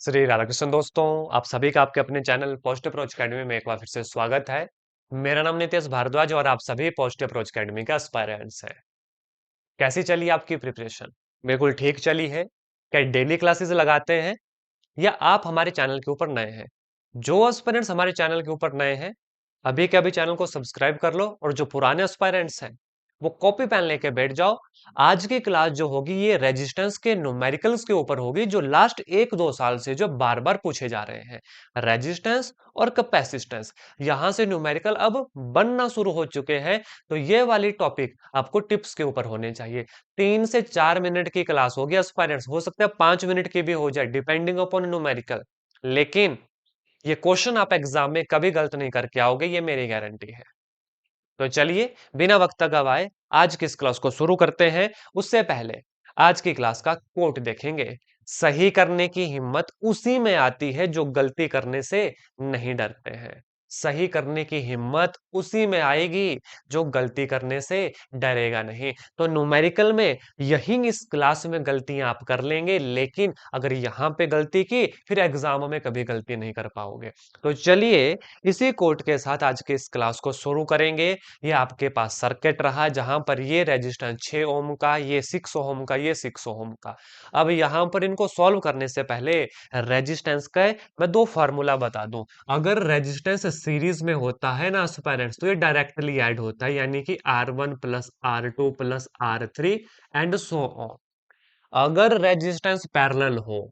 श्री राधाकृष्ण दोस्तों, आप सभी का आपके अपने चैनल पॉजिटिव अप्रोच अकेडमी में एक बार फिर से स्वागत है। मेरा नाम नितेश भारद्वाज और आप सभी पॉजिटिव अप्रोच अकेडमी का एस्पायरेंट्स हैं। कैसी चली आपकी प्रिपरेशन? बिल्कुल ठीक चली है? क्या डेली क्लासेस लगाते हैं या आप हमारे चैनल के ऊपर नए हैं? जो एस्पायरेंट्स हमारे चैनल के ऊपर नए हैं, अभी के अभी चैनल को सब्सक्राइब कर लो और जो पुराने एस्पायरेंट्स हैं, वो कॉपी पेन लेके बैठ जाओ। आज की क्लास जो होगी ये रेजिस्टेंस के न्यूमेरिकल्स के ऊपर होगी, जो लास्ट 1-2 साल से जो बार-बार पूछे जा रहे हैं। रेजिस्टेंस और कैपेसिटेंस, यहां से न्यूमेरिकल अब बनना शुरू हो चुके हैं, तो ये वाली टॉपिक आपको टिप्स के ऊपर होने चाहिए। 3 से 4 मिनट की क्लास होगी एस्पायरेंट्स, हो सकता है 5 मिनट की भी हो जाए डिपेंडिंग अपॉन न्यूमेरिकल, लेकिन ये क्वेश्चन आप एग्जाम में कभी गलत नहीं करके आओगे, ये मेरी गारंटी है। तो चलिए बिना वक्त गवाए आज की इस क्लास को शुरू करते हैं। उससे पहले आज की क्लास का कोट देखेंगे। सही करने की हिम्मत उसी में आती है जो गलती करने से नहीं डरते हैं। सही करने की हिम्मत उसी में आएगी जो गलती करने से डरेगा नहीं। तो न्यूमेरिकल में यही इस क्लास में गलतियां आप कर लेंगे, लेकिन अगर यहां पे गलती की फिर एग्जाम में कभी गलती नहीं कर पाओगे। तो चलिए इसी कोड के साथ आज के इस क्लास को शुरू करेंगे। ये आपके पास सर्किट रहा जहां पर ये रेजिस्टेंस 6 ओम का, ये 6 ओम का, ये 6 ओम का। अब यहां पर इनको सॉल्व करने से पहले रेजिस्टेंस का मैं दो फार्मूला बता दूं। अगर रेजिस्टेंस सीरीज में होता है ना पेरेंट्स, तो ये डायरेक्टली ऐड होता है, यानी कि R1 plus R2 plus R3 and so on. अगर रेजिस्टेंस पैरेलल हो,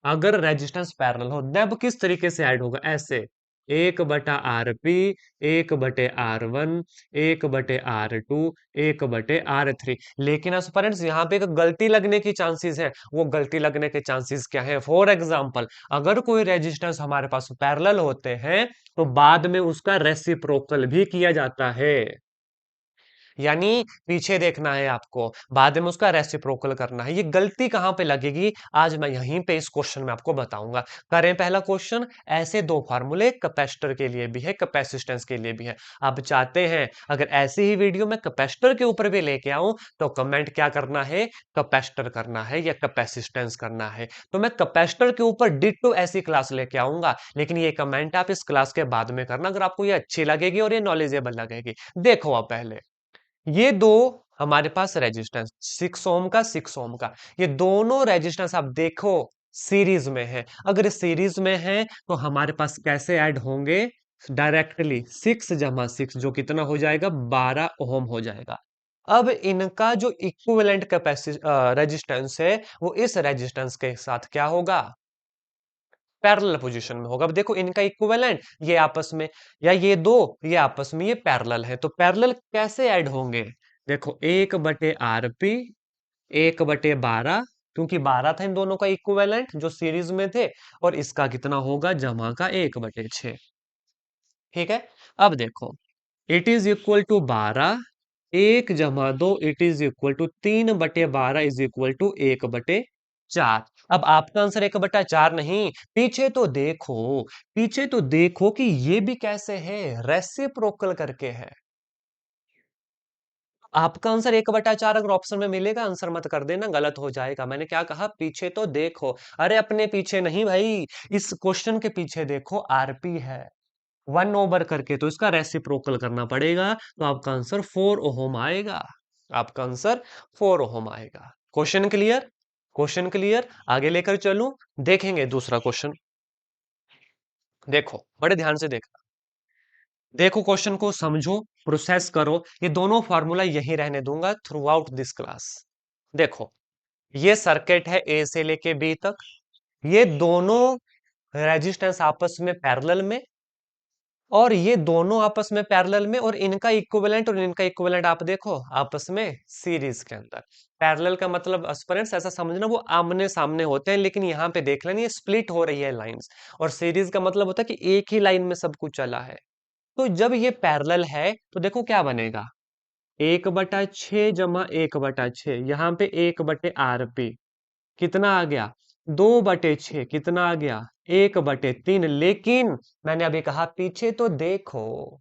अगर रेजिस्टेंस पैरेलल हो तब किस तरीके से ऐड होगा? ऐसे 1/RP, 1/R1, 1/R2, 1/R3। लेकिन एस्पिरेंट्स यहाँ पे एक गलती लगने की चांसेस है। वो गलती लगने के चांसेस क्या है? फॉर एग्जाम्पल, अगर कोई रेजिस्टेंस हमारे पास पैरेलल होते हैं तो बाद में उसका रेसिप्रोकल भी किया जाता है, यानी पीछे देखना है आपको, बाद में उसका रेसिप्रोकल करना है। ये गलती कहां पे लगेगी आज मैं यहीं पे इस क्वेश्चन में आपको बताऊंगा। करें पहला क्वेश्चन। ऐसे दो फार्मूले कैपेसिटर के लिए भी है, कैपेसिटेंस के लिए भी है। आप चाहते हैं अगर ऐसी ही वीडियो में कैपेसिटर के ऊपर भी लेके आऊं तो कमेंट क्या करना है? कैपेसिटर करना है या कैपेसिटेंस करना है। तो मैं कैपेसिटर के ऊपर डिट्टो ऐसी क्लास लेके आऊंगा, लेकिन ये कमेंट आप इस क्लास के बाद में करना अगर आपको ये अच्छी लगेगी और ये नॉलेजेबल लगेगी। देखो आप पहले ये दो हमारे पास रेजिस्टेंस 6 ओम का, 6 ओम का, ये दोनों रेजिस्टेंस आप देखो सीरीज में है। अगर सीरीज में है तो हमारे पास कैसे ऐड होंगे? डायरेक्टली 6 जमा 6 जो कितना हो जाएगा? 12 ओम हो जाएगा। अब इनका जो इक्विवेलेंट कैपेसिटी रेजिस्टेंस है वो इस रेजिस्टेंस के साथ क्या होगा? पैरेलल पोजीशन में होगा। अब देखो इनका इक्विवेलेंट ये आपस में, या ये दो ये आपस में ये पैरेलल है, तो पैरेलल कैसे ऐड होंगे? देखो 1/RP, 1/12, क्योंकि 12 था इन दोनों का इक्विवेलेंट जो सीरीज में थे, और इसका कितना होगा? जमा का 1/6। ठीक है। अब देखो इट इज इक्वल टू 12, 1 जमा 2 it is equal to 3/12 is equal to 1/4। अब आपका आंसर 1/4 नहीं, पीछे तो देखो, पीछे तो देखो कि ये भी कैसे है? रेसिप्रोकल करके है। आपका आंसर 1/4 अगर ऑप्शन में मिलेगा आंसर मत कर देना, गलत हो जाएगा। मैंने क्या कहा? पीछे तो देखो। अरे अपने पीछे नहीं भाई, इस क्वेश्चन के पीछे देखो, आरपी है 1/, करके तो इसका रेसिप्रोकल करना पड़ेगा, तो आपका आंसर 4 ओम आएगा। आपका आंसर 4 ओम आएगा। Question clear? Question clear? आगे लेकर चलूं, देखेंगे दूसरा क्वेश्चन। देखो बड़े ध्यान से देखना, देखो क्वेश्चन को समझो, प्रोसेस करो। ये दोनों फार्मूला यही रहने दूंगा थ्रू आउट दिस क्लास। देखो ये सर्किट है ए से लेके बी तक, ये दोनों रेजिस्टेंस आपस में पैरेलल में, और ये दोनों आपस में पैरेलल में, और इनका इक्विवेलेंट और इनका इक्विवेलेंट आप देखो आपस में सीरीज के अंदर। पैरेलल का मतलब एस्पिरेंट्स ऐसा समझना वो आमने सामने होते हैं, लेकिन यहाँ पे देख लेना ये स्प्लिट हो रही है लाइंस। और सीरीज का मतलब होता है कि एक ही लाइन में सब कुछ चला है। तो जब ये पैरेलल है तो देखो क्या बनेगा? 1/6 जमा 1/6, यहाँ पे 1/RP कितना आ गया? 2/6 कितना आ गया? 1/3। लेकिन मैंने अभी कहा पीछे तो देखो,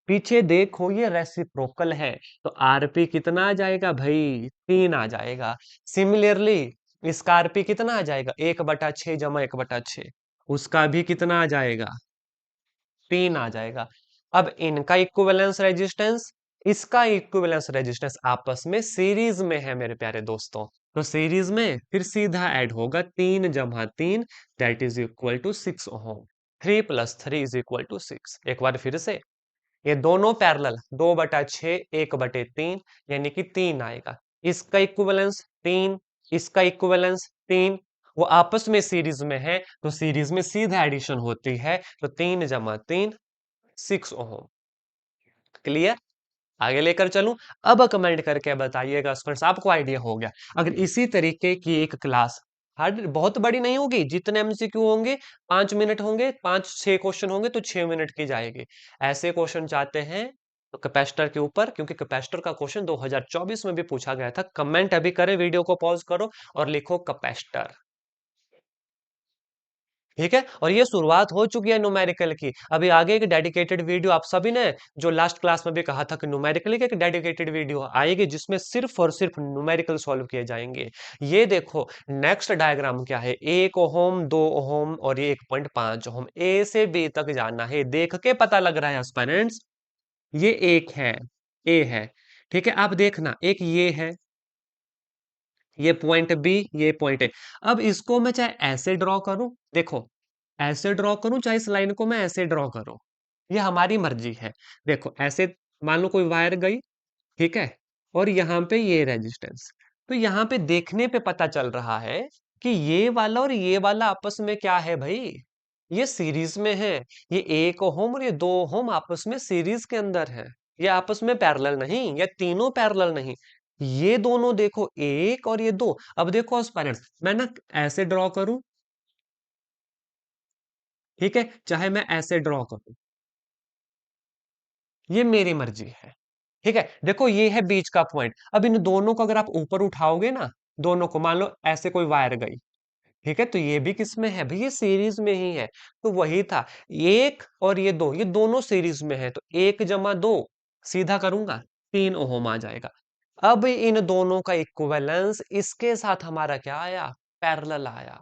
पीछे देखो ये रेसिप्रोकल है, तो आरपी कितना आ जाएगा भाई? 3 आ जाएगा। सिमिलरली इसका आरपी कितना आ जाएगा, 1/6 जमा 1/6, उसका भी कितना आ जाएगा, 3 आ जाएगा। अब इनका इक्विवेलेंस रेजिस्टेंस, इसका इक्विवेलेंस रेजिस्टेंस आपस में सीरीज में है मेरे प्यारे दोस्तों, तो सीरीज में फिर सीधा ऐड होगा 3 × 3, that is equal to 6 ohm. 3 + 3 = 6। एक बार फिर से, ये दोनों पैरेलल, 2/6 1/3, यानी कि 3 आएगा। इसका इक्विवेलेंस 3, इसका इक्विवेलेंस 3, वो आपस में सीरीज में है, तो सीरीज में सीधा एडिशन होती है, तो 3 × 3 6 ओम। क्लियर? आगे लेकर चलूं? अब कमेंट करके बताइएगा स्टूडेंट्स, आपको आइडिया हो गया। अगर इसी तरीके की एक क्लास, हार्ड बहुत बड़ी नहीं होगी, जितने एमसीक्यू होंगे 5 मिनट होंगे, 5-6 क्वेश्चन होंगे तो 6 मिनट की जाएगी। ऐसे क्वेश्चन चाहते हैं तो कैपेसिटर के ऊपर, क्योंकि कैपेसिटर का क्वेश्चन 2024 में भी पूछा गया था। कमेंट अभी करें, वीडियो को पॉज करो और लिखो कैपेसिटर। ठीक है, और ये शुरुआत हो चुकी है न्यूमेरिकल की। अभी आगे एक डेडिकेटेड वीडियो, आप सभी ने जो लास्ट क्लास में भी कहा था कि न्यूमेरिकल की एक डेडिकेटेड वीडियो आएगी जिसमें सिर्फ और सिर्फ न्यूमेरिकल सॉल्व किए जाएंगे। ये देखो नेक्स्ट डायग्राम क्या है, 1 ओम, 2 ओम और ये 1.5 ओम, ए से बी तक जाना है। देख के पता लग रहा है एस्पिरेंट्स, ये एक है, ए है। ठीक है, आप देखना, एक ये है, ये पॉइंट बी, ये पॉइंट ए। अब इसको मैं चाहे ऐसे ड्रॉ करूं, देखो ऐसे ड्रॉ करूं, चाहे इस लाइन को मैं ऐसे ड्रॉ करूं, ये हमारी मर्जी है। देखो ऐसे, मान लो कोई वायर गई, ठीक है, और यहाँ पे ये रेजिस्टेंस, तो यहाँ पे देखने पे पता चल रहा है कि ये वाला और ये वाला आपस में क्या है भाई, ये सीरीज में है। ये 1 ओम और ये 2 ओम आपस में सीरीज के अंदर है, ये आपस में पैरेलल नहीं, ये तीनों पैरेलल नहीं। ये दोनों देखो, एक और ये दो। अब देखो पेरेंट्स, मैं ना ऐसे ड्रॉ करूं, ठीक है, चाहे मैं ऐसे ड्रॉ करूं, ये मेरी मर्जी है। ठीक है, देखो ये है बीच का पॉइंट। अब इन दोनों को अगर आप ऊपर उठाओगे ना, दोनों को मान लो ऐसे कोई वायर गई, ठीक है, तो ये भी किस में है भाई, ये सीरीज में ही है। तो वही था, एक और ये दो, ये दोनों सीरीज में है, तो 1 × 2 सीधा करूंगा, 3 ओम आ जाएगा। अब इन दोनों का इक्विवेलेंस इसके साथ हमारा क्या आया, पैरेलल आया।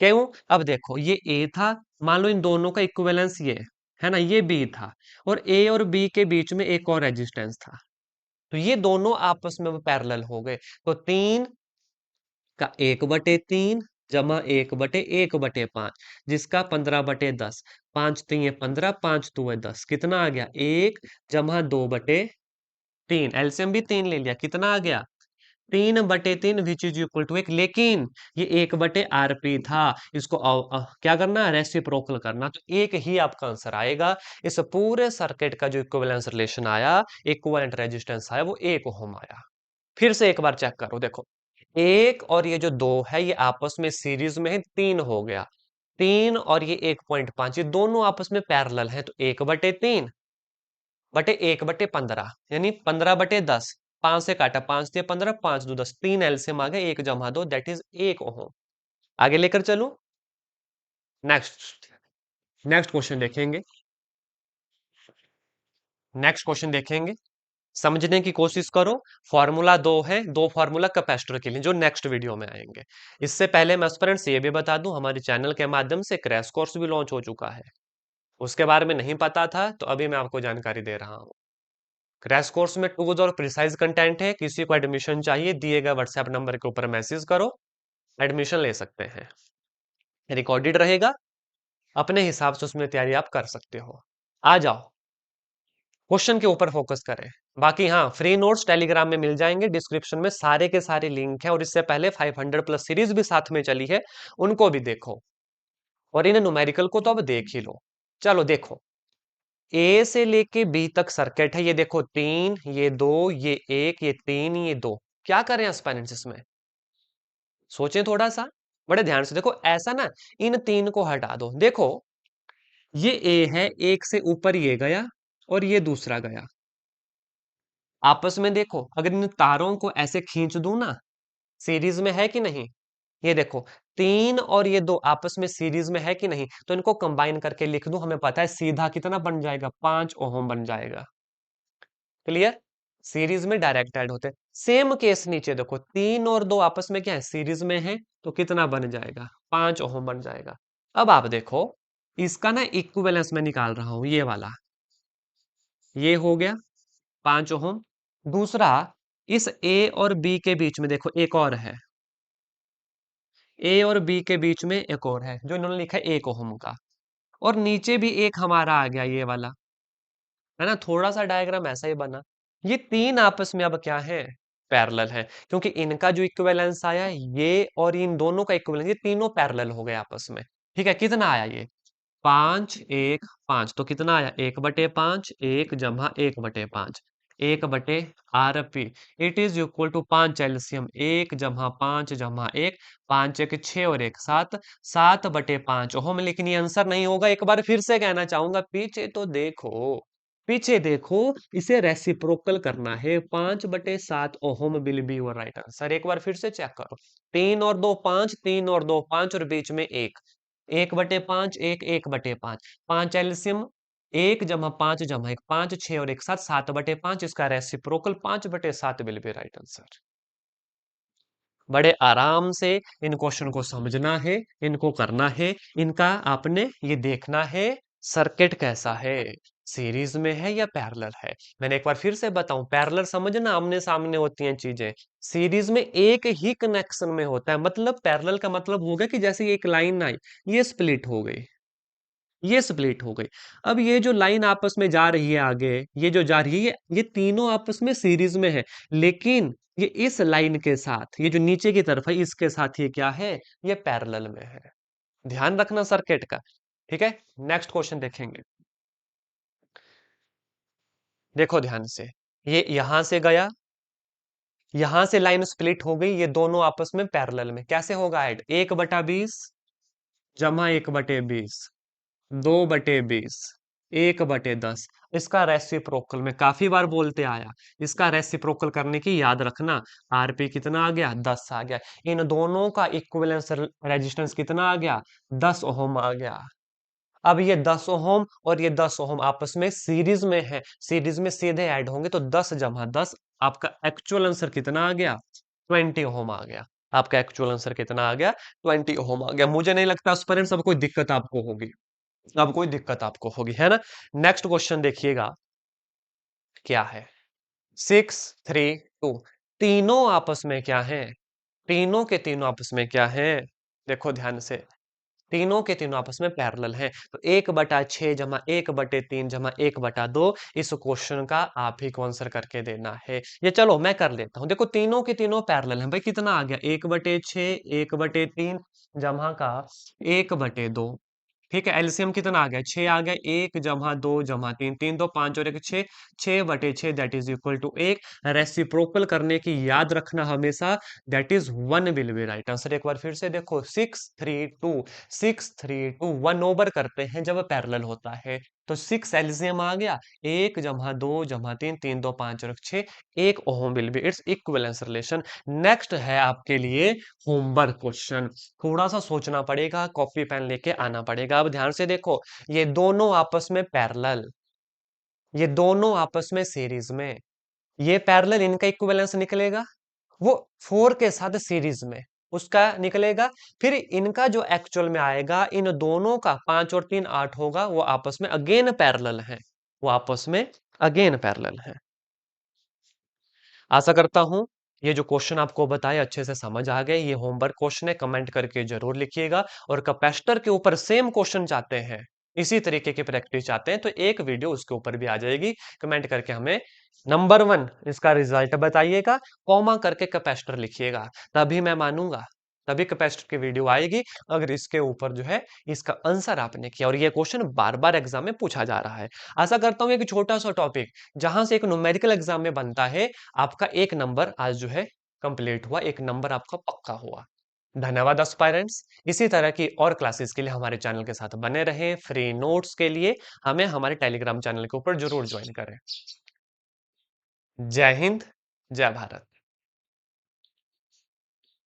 क्यों? अब देखो ये ए था, मान लो इन दोनों का इक्विवेलेंस ये है ना, ये बी था, और ए और बी के बीच में एक और रेजिस्टेंस था, तो ये दोनों आपस में पैरेलल हो गए। तो 3 का 1/3 जमा 1/1/5, जिसका 15/10, 5×3 = 15, 5×2 = 10, कितना आ गया, 1 × 2/3। एलसीएम भी 3 ले लिया, कितना आ गया, 3/3 विच इज इक्वल टू 1। लेकिन ये 1/RP था, इसको क्या करना, रेसिप्रोकल करना, तो एक ही आपका आंसर आएगा। इस पूरे सर्किट का जो इक्विवेलेंस रिलेशन आया, इक्विवेलेंट रेजिस्टेंस आया, वो 1 ओम आया। फिर से एक बार चेक करो, देखो एक और ये जो दो है, ये आपस में सीरीज में है, 3 हो गया। 3 और ये 1.5, ये दोनों आपस में पैरेलल है, तो 1/3/1/15, यानी 15/10। 5 से काटा, 5×3 = 15, 5×2 = 10, 3 एलसीएम आ गए, 1 × 2 दैट इज 1 ओम। आगे लेकर चलूं, नेक्स्ट नेक्स्ट क्वेश्चन देखेंगे, नेक्स्ट क्वेश्चन देखेंगे, समझने की कोशिश करो। फॉर्मूला दो है, दो फॉर्मूला कैपेसिटर के लिए जो नेक्स्ट वीडियो में आएंगे। इससे पहले मैं एस्पिरेंट्स ये भी बता दूं, हमारे चैनल के माध्यम से क्रैश कोर्स भी लॉन्च हो चुका है। उसके बारे में नहीं पता था तो अभी मैं आपको जानकारी दे रहा हूँ। क्रैश कोर्स में टूल्स और प्रिसाइज कंटेंट है, किसी को एडमिशन चाहिए दिए गए व्हाट्सएप नंबर के ऊपर मैसेज करो, एडमिशन ले सकते हैं। रिकॉर्डेड रहेगा, अपने हिसाब से उसमें तैयारी आप कर सकते हो। आ जाओ क्वेश्चन के ऊपर फोकस करें। बाकी हाँ, फ्री नोट्स टेलीग्राम में मिल जाएंगे, डिस्क्रिप्शन में सारे के सारे लिंक हैं, और इससे पहले 500+ सीरीज भी साथ में चली है, उनको भी देखो, और इन न्यूमेरिकल को तो अब देख ही लो। चलो देखो, ए से लेके बी तक सर्किट है, ये देखो 3, ये 2, ये 1, ये 3, ये 2। क्या करें एस्पिरेंट्स इसमें, सोचें थोड़ा सा, बड़े ध्यान से देखो। ऐसा ना, इन 3 को हटा दो, देखो ये ए है, एक से ऊपर ये गया और ये दूसरा गया, आपस में देखो अगर इन तारों को ऐसे खींच दूं ना, सीरीज में है कि नहीं, ये देखो 3 और ये 2 आपस में सीरीज में है कि नहीं, तो इनको कंबाइन करके लिख दूं, हमें पता है सीधा कितना बन जाएगा, 5 ओम बन जाएगा। क्लियर? सीरीज में डायरेक्ट ऐड होते हैं। सेम केस नीचे देखो, 3 और 2 आपस में क्या है, सीरीज में है, तो कितना बन जाएगा, 5 ओम बन जाएगा। अब आप देखो, इसका ना इक्विवेलेंस में निकाल रहा हूं, ये वाला, ये हो गया 5 ओम। दूसरा, इस ए और बी के बीच में देखो एक और है, ए और बी के बीच में एक और है, जो इन्होंने लिखा है 1 ओम का। और नीचे भी एक हमारा आ गया, ये वाला, है ना, थोड़ा सा डायग्राम ऐसा ही बना। ये तीन आपस में अब क्या है, पैरेलल है, क्योंकि इनका जो इक्विवेलेंस आया, ये और इन दोनों का इक्विवेलेंस, ये तीनों पैरेलल हो गए आपस में। ठीक है, कितना आया ये, 5 1 5, तो कितना आया, 1/5, 1 जमा 1/5, 1/RP, it is equal to 5 LCM, 1 जमा 5 जमा 1, 5 1 6 और 1 7, 7/5 ओम। लेकिन ये आंसर नहीं होगा, एक बार फिर से कहना चाहूंगा, पीछे तो देखो, पीछे देखो, इसे रेसिप्रोकल करना है, 5/7 ohm will be your right answer. एक बार फिर से चेक करो, 3 और 2 5, 3 और 2 5 और बीच में एक, 1/5 1 1/5, 5 एलसीएम, 1 जमा 5 जमा 1, 5 6 और 1 7, 7/5, इसका reciprocal 5/7 will be right answer. बड़े आराम से इन क्वेश्चन को समझना है, इनको करना है, इनका आपने ये देखना है, सर्किट कैसा है, सीरीज में है या पैरेलल है। मैंने एक बार फिर से बताऊं, पैरेलल समझना, आमने सामने होती हैं चीजें, सीरीज में एक ही कनेक्शन में होता है, मतलब पैरेलल का मतलब होगा कि जैसे एक लाइन आई, ये स्प्लिट हो गई, ये स्प्लिट हो गई। अब ये जो लाइन आपस में जा रही है आगे, ये जो जा रही है, ये तीनों आपस में सीरीज में है, लेकिन ये इस लाइन के साथ, ये जो नीचे की तरफ है, इसके साथ ये क्या है, ये पैरेलल में है। ध्यान रखना सर्किट का। ठीक है, नेक्स्ट क्वेश्चन देखेंगे। देखो ध्यान से, ये यहां से गया, यहां से लाइन स्प्लिट हो गई, ये दोनों आपस में पैरेलल में, कैसे होगा ऐड, 1/20 जमा 1/20, 2/20, 1/10, इसका रेसिप्रोकल में काफी बार बोलते आया, इसका रेसिप्रोकल करने की याद रखना, आरपी कितना आ गया, 10 आ गया। इन दोनों का इक्विवेलेंस रेजिस्टेंस कितना आ गया, 10 ओम आ गया। अब ये 10 ओम और ये 10 ओम आपस में सीरीज में है, सीरीज में सीधे ऐड होंगे, तो 10 जमा 10, आपका एक्चुअल आंसर कितना आ गया, 20 ओम आ गया। आपका एक्चुअल आंसर कितना आ गया, 20 ओम आ गया। मुझे नहीं लगता उस पर सब कोई दिक्कत आपको होगी, अब कोई दिक्कत आपको होगी, है ना। नेक्स्ट क्वेश्चन देखिएगा, क्या है, 6 3 2, तीनों आपस में क्या है, तीनों के तीनों आपस में क्या है, देखो ध्यान से, तीनों के तीनों आपस में पैरेलल हैं, तो 1/6 जमा 1/3 जमा 1/2, इस क्वेश्चन का आप ही को आंसर करके देना है। ये चलो मैं कर लेता हूं, देखो तीनों के तीनों पैरेलल हैं भाई, कितना आ गया, 1/6 1/3 जमा का 1/2। ठीक है, एलसीएम कितना आ गया, 6 आ गया, 1 जमा 2 जमा 3, 3 2 5 और 1 6, 6/6 that is equal to 1। Reciprocal करने की याद रखना हमेशा, that is 1 will be right answer. एक बार फिर से देखो, 6 3 2, 6 3 2, 1 ओवर करते हैं जब पैरेलल होता है, तो 6 एलसीएम आ गया, 1 जमा 2 जमा 3, 3 2 5 और 6, 1 ohm will be it's equivalence relation. Next है आपके लिए होमवर्क क्वेश्चन, थोड़ा सा सोचना पड़ेगा, कॉपी पेन लेके आना पड़ेगा। अब ध्यान से देखो, ये दोनों आपस में पैरेलल, ये दोनों आपस में सीरीज में, ये पैरेलल, इनका इक्विवेलेंस निकलेगा, वो 4 के साथ सीरीज में उसका निकलेगा, फिर इनका जो एक्चुअल में आएगा, इन दोनों का 5 और 3 8 होगा, वो आपस में अगेन पैरेलल है, वो आपस में अगेन पैरेलल है। आशा करता हूं ये जो क्वेश्चन आपको बताए अच्छे से समझ आ गए। ये होमवर्क क्वेश्चन है, कमेंट करके जरूर लिखिएगा। और कैपेसिटर के ऊपर सेम क्वेश्चन चाहते हैं, इसी तरीके की प्रैक्टिस चाहते हैं, तो एक वीडियो उसके ऊपर भी आ जाएगी, कमेंट करके हमें नंबर 1 इसका रिजल्ट बताइएगा, कॉमा करके कैपेसिटर लिखिएगा, तभी मैं मानूंगा, तभी कैपेसिटर की वीडियो आएगी, अगर इसके ऊपर जो है इसका आंसर आपने किया। और ये क्वेश्चन बार बार एग्जाम में पूछा जा रहा है। आशा करता हूँ एक छोटा सा टॉपिक जहां से एक न्यूमेरिकल एग्जाम में बनता है, आपका एक नंबर आज जो है कंप्लीट हुआ, एक नंबर आपका पक्का हुआ। धन्यवाद एस्पायरेंट्स, इसी तरह की और क्लासेस के लिए हमारे चैनल के साथ बने रहें। फ्री नोट्स के लिए हमें हमारे टेलीग्राम चैनल के ऊपर जरूर ज्वाइन करें। जय हिंद, जय भारत।